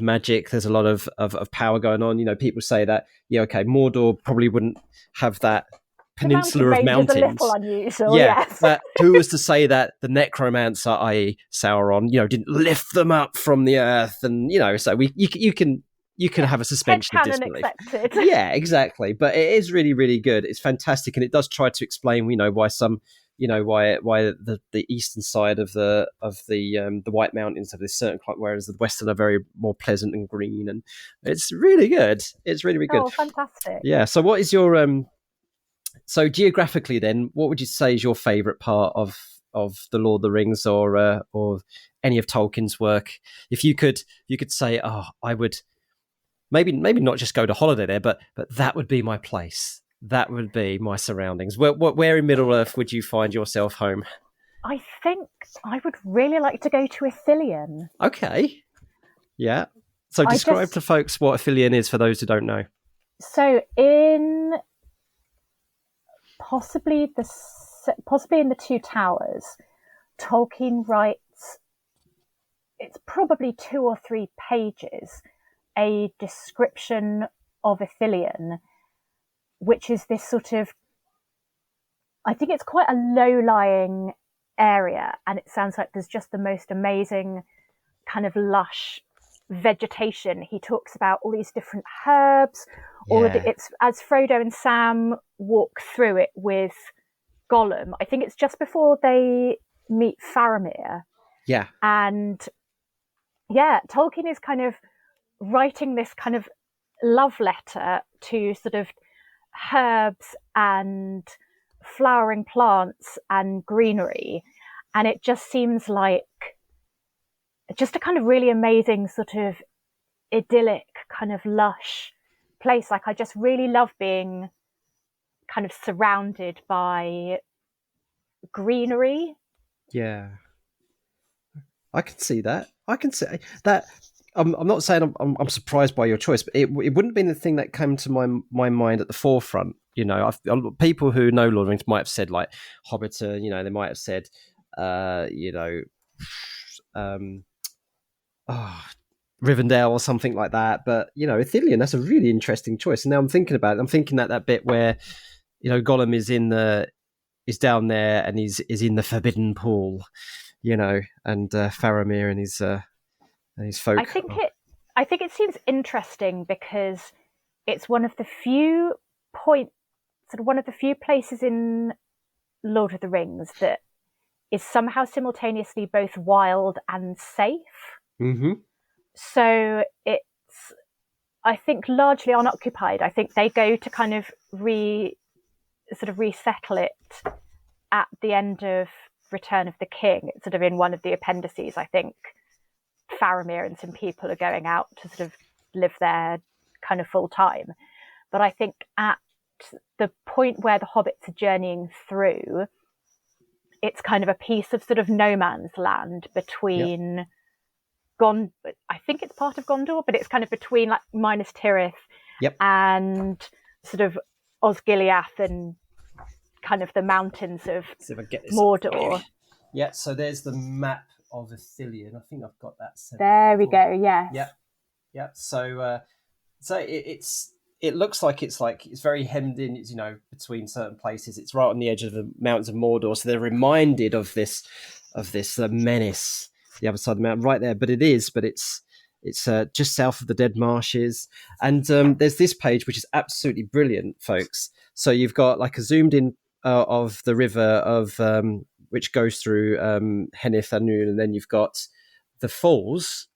magic, there's a lot of power going on. People say that, Mordor probably wouldn't have that peninsula of mountains. Is a little unusual, yes. But who was to say that the necromancer, i.e. Sauron, didn't lift them up from the earth? And so you can have a suspension of disbelief. Yeah, exactly. But it is really, really good. It's fantastic, and it does try to explain, why some why the eastern side of the White Mountains have this certain climate, whereas the western are very more pleasant and green, and it's really good. It's really, really good. Oh, fantastic! Yeah. So, what is your so geographically, then, what would you say is your favourite part of the Lord of the Rings, or any of Tolkien's work? If you could say, oh, I would maybe not just go to holiday there, but that would be my place. That would be my surroundings. Where in Middle Earth would you find yourself home? I think I would really like to go to Ithilien. Okay. Yeah. So describe to folks what Ithilien is for those who don't know. So in possibly in the Two Towers, Tolkien writes, it's probably 2 or 3 pages, a description of Ithilien, which is this sort of, I think it's quite a low-lying area, and it sounds like there's just the most amazing kind of lush vegetation. He talks about all these different herbs, it's as Frodo and Sam walk through it with Gollum. I think it's just before they meet Faramir. Yeah. And yeah, Tolkien is kind of writing this kind of love letter to sort of herbs and flowering plants and greenery, and it just seems like just a kind of really amazing sort of idyllic kind of lush place. Like, I just really love being kind of surrounded by greenery. Yeah, I can see that. I can see that. I'm not saying I'm surprised by your choice, but it wouldn't have been the thing that came to my mind at the forefront. People who know Lord of the Rings might have said like Hobbiton. They might have said, Rivendell or something like that. But Ithilien, that's a really interesting choice. And now I'm thinking about it. I'm thinking that bit where Gollum is down there and is in the Forbidden Pool, and Faramir and his folk. I think it seems interesting because it's one of the few places in Lord of the Rings that is somehow simultaneously both wild and safe. Mm-hmm. So it's, I think, largely unoccupied. I think they go to kind of resettle it at the end of Return of the King. It's sort of in one of the appendices. I think Faramir and some people are going out to sort of live there kind of full time. But I think at the point where the hobbits are journeying through, it's kind of a piece of sort of no man's land between I think it's part of Gondor, but it's kind of between like Minas Tirith and sort of Osgiliath and kind of the mountains of Mordor. Yeah, so there's the map of Ithilien. I think I've got that. There we go. Yes. Yeah. So it looks like it's very hemmed in. It's between certain places. It's right on the edge of the mountains of Mordor. So they're reminded of this menace, the other side of the mountain, right there. But it's just south of the Dead Marshes. And there's this page which is absolutely brilliant, folks. So you've got like a zoomed in of the river of which goes through Henith Anun, and then you've got the falls,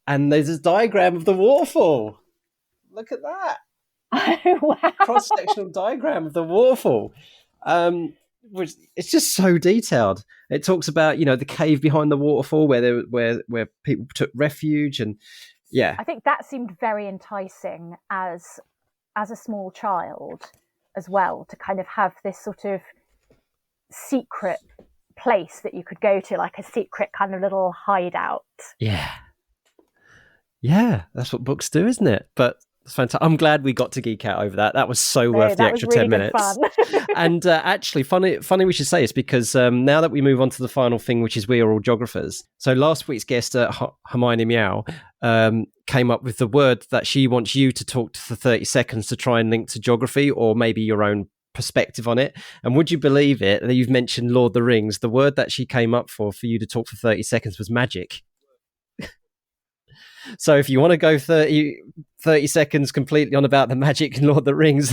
and there's a diagram of the waterfall. Look at that. Oh, wow. Cross-sectional diagram of the waterfall. Which it's just so detailed. It talks about the cave behind the waterfall where people took refuge, and I think that seemed very enticing as a small child as well, to kind of have this sort of secret place that you could go to, like a secret kind of little hideout. Yeah, that's what books do, isn't it? But it's fantastic. I'm glad we got to geek out over that. That was so worth the extra 10 minutes. Fun. And actually, funny we should say this, because now that we move on to the final thing, which is we are all geographers. So last week's guest, Hermione Meow, came up with the word that she wants you to talk to for 30 seconds to try and link to geography, or maybe your own perspective on it. And would you believe it, that you've mentioned Lord of the Rings, the word that she came up for you to talk for 30 seconds was magic. So if you want to go 30 seconds completely on about the magic in Lord of the Rings,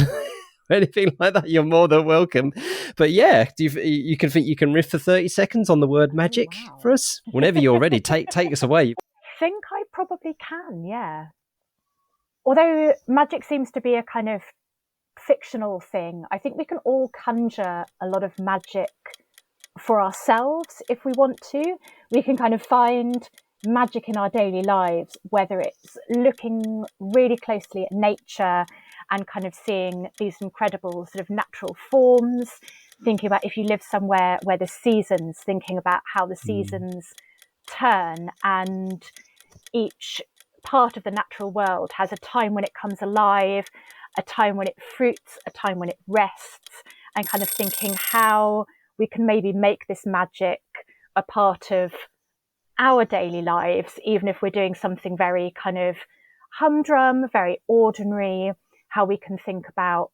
anything like that, you're more than welcome. But yeah, do you can think you can riff for 30 seconds on the word magic for us? Whenever you're ready, take us away. I think I probably can, yeah. Although magic seems to be a kind of fictional thing, I think we can all conjure a lot of magic for ourselves if we want to. We can kind of find magic in our daily lives, whether it's looking really closely at nature and kind of seeing these incredible sort of natural forms, thinking about if you live somewhere where there's seasons, thinking about how the seasons turn, and each part of the natural world has a time when it comes alive, a time when it fruits, a time when it rests, and kind of thinking how we can maybe make this magic a part of our daily lives, even if we're doing something very kind of humdrum, very ordinary, how we can think about,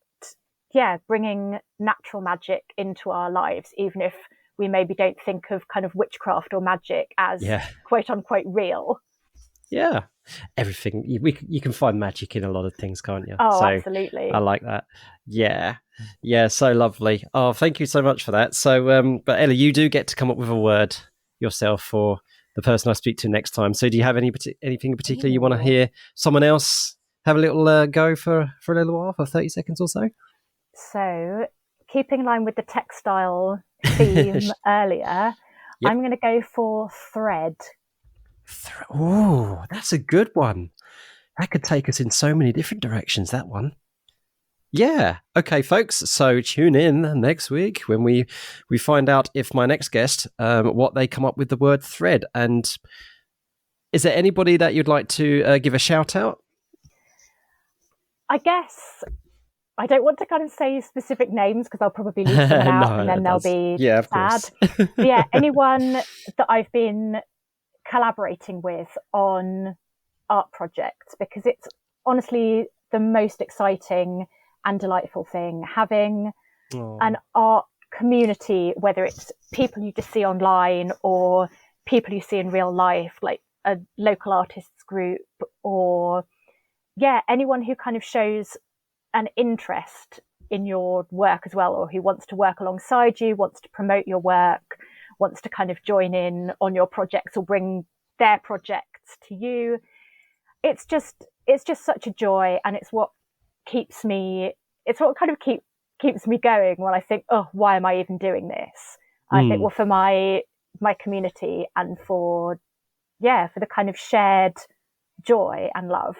bringing natural magic into our lives, even if we maybe don't think of kind of witchcraft or magic as quote unquote real. Yeah. Everything. You can find magic in a lot of things, can't you? Oh, so, absolutely. I like that. Yeah. Yeah, so lovely. Oh, thank you so much for that. So, but Elly, you do get to come up with a word yourself for the person I speak to next time. So do you have anything in particular you want to hear someone else have a little go for a little while, for 30 seconds or so? So, keeping in line with the textile theme earlier, I'm going to go for thread. Oh, that's a good one. That could take us in so many different directions, that one. Yeah. Okay, folks. So tune in next week when we find out if my next guest, what they come up with the word thread. And is there anybody that you'd like to give a shout out? I guess I don't want to kind of say specific names because I'll probably leave someone out and then they'll be sad. Yeah, anyone that I've been collaborating with on art projects, because it's honestly the most exciting and delightful thing, having an art community, whether it's people you just see online or people you see in real life, like a local artists group, or anyone who kind of shows an interest in your work as well, or who wants to work alongside you, wants to promote your work, wants to kind of join in on your projects or bring their projects to you. It's just such a joy, and it's what keeps me going when I think, oh, why am I even doing this? I think, well, for my community and for the kind of shared joy and love.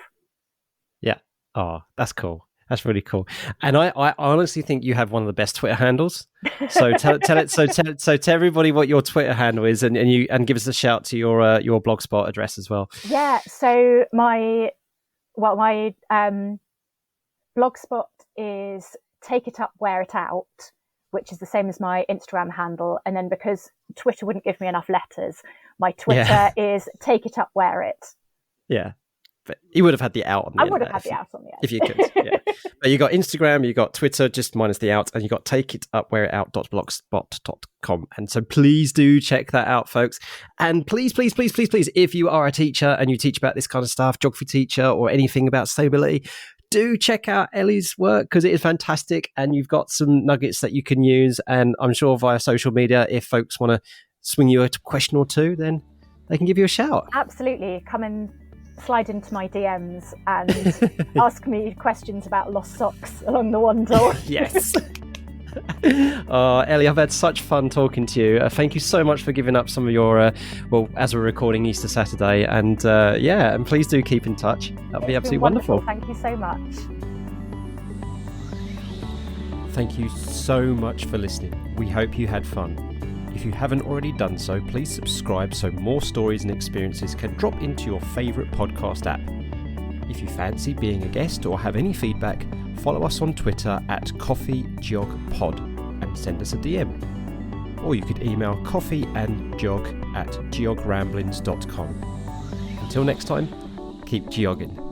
Yeah. Oh, that's cool. That's really cool. And I honestly think you have one of the best Twitter handles. So tell everybody what your Twitter handle is, and give us a shout to your Blogspot address as well. Yeah. So my Blogspot is Take It Up, Wear It Out, which is the same as my Instagram handle. And then because Twitter wouldn't give me enough letters, my Twitter is Take It Up, Wear It. Yeah. But you would have had the out on the end. I would have had the out on the end. If you could, yeah. But you got Instagram, you got Twitter, just minus the out, and you got takeitupwearitout.blogspot.com. And so please do check that out, folks. And please, if you are a teacher and you teach about this kind of stuff, geography teacher or anything about sustainability, do check out Elly's work because it is fantastic and you've got some nuggets that you can use. And I'm sure via social media, if folks want to swing you a question or two, then they can give you a shout. Absolutely. Come and slide into my DMs and ask me questions about lost socks along the Wandle. Yes. Elly, I've had such fun talking to you. Thank you so much for giving up some of your, as we're recording, Easter Saturday. And and please do keep in touch. That'll be absolutely wonderful. Thank you so much. Thank you so much for listening. We hope you had fun. If you haven't already done so, please subscribe so more stories and experiences can drop into your favourite podcast app. If you fancy being a guest or have any feedback, follow us on Twitter at coffeegeogpod and send us a DM. Or you could email coffeeandgeog@geogramblings.com. Until next time, keep geogging.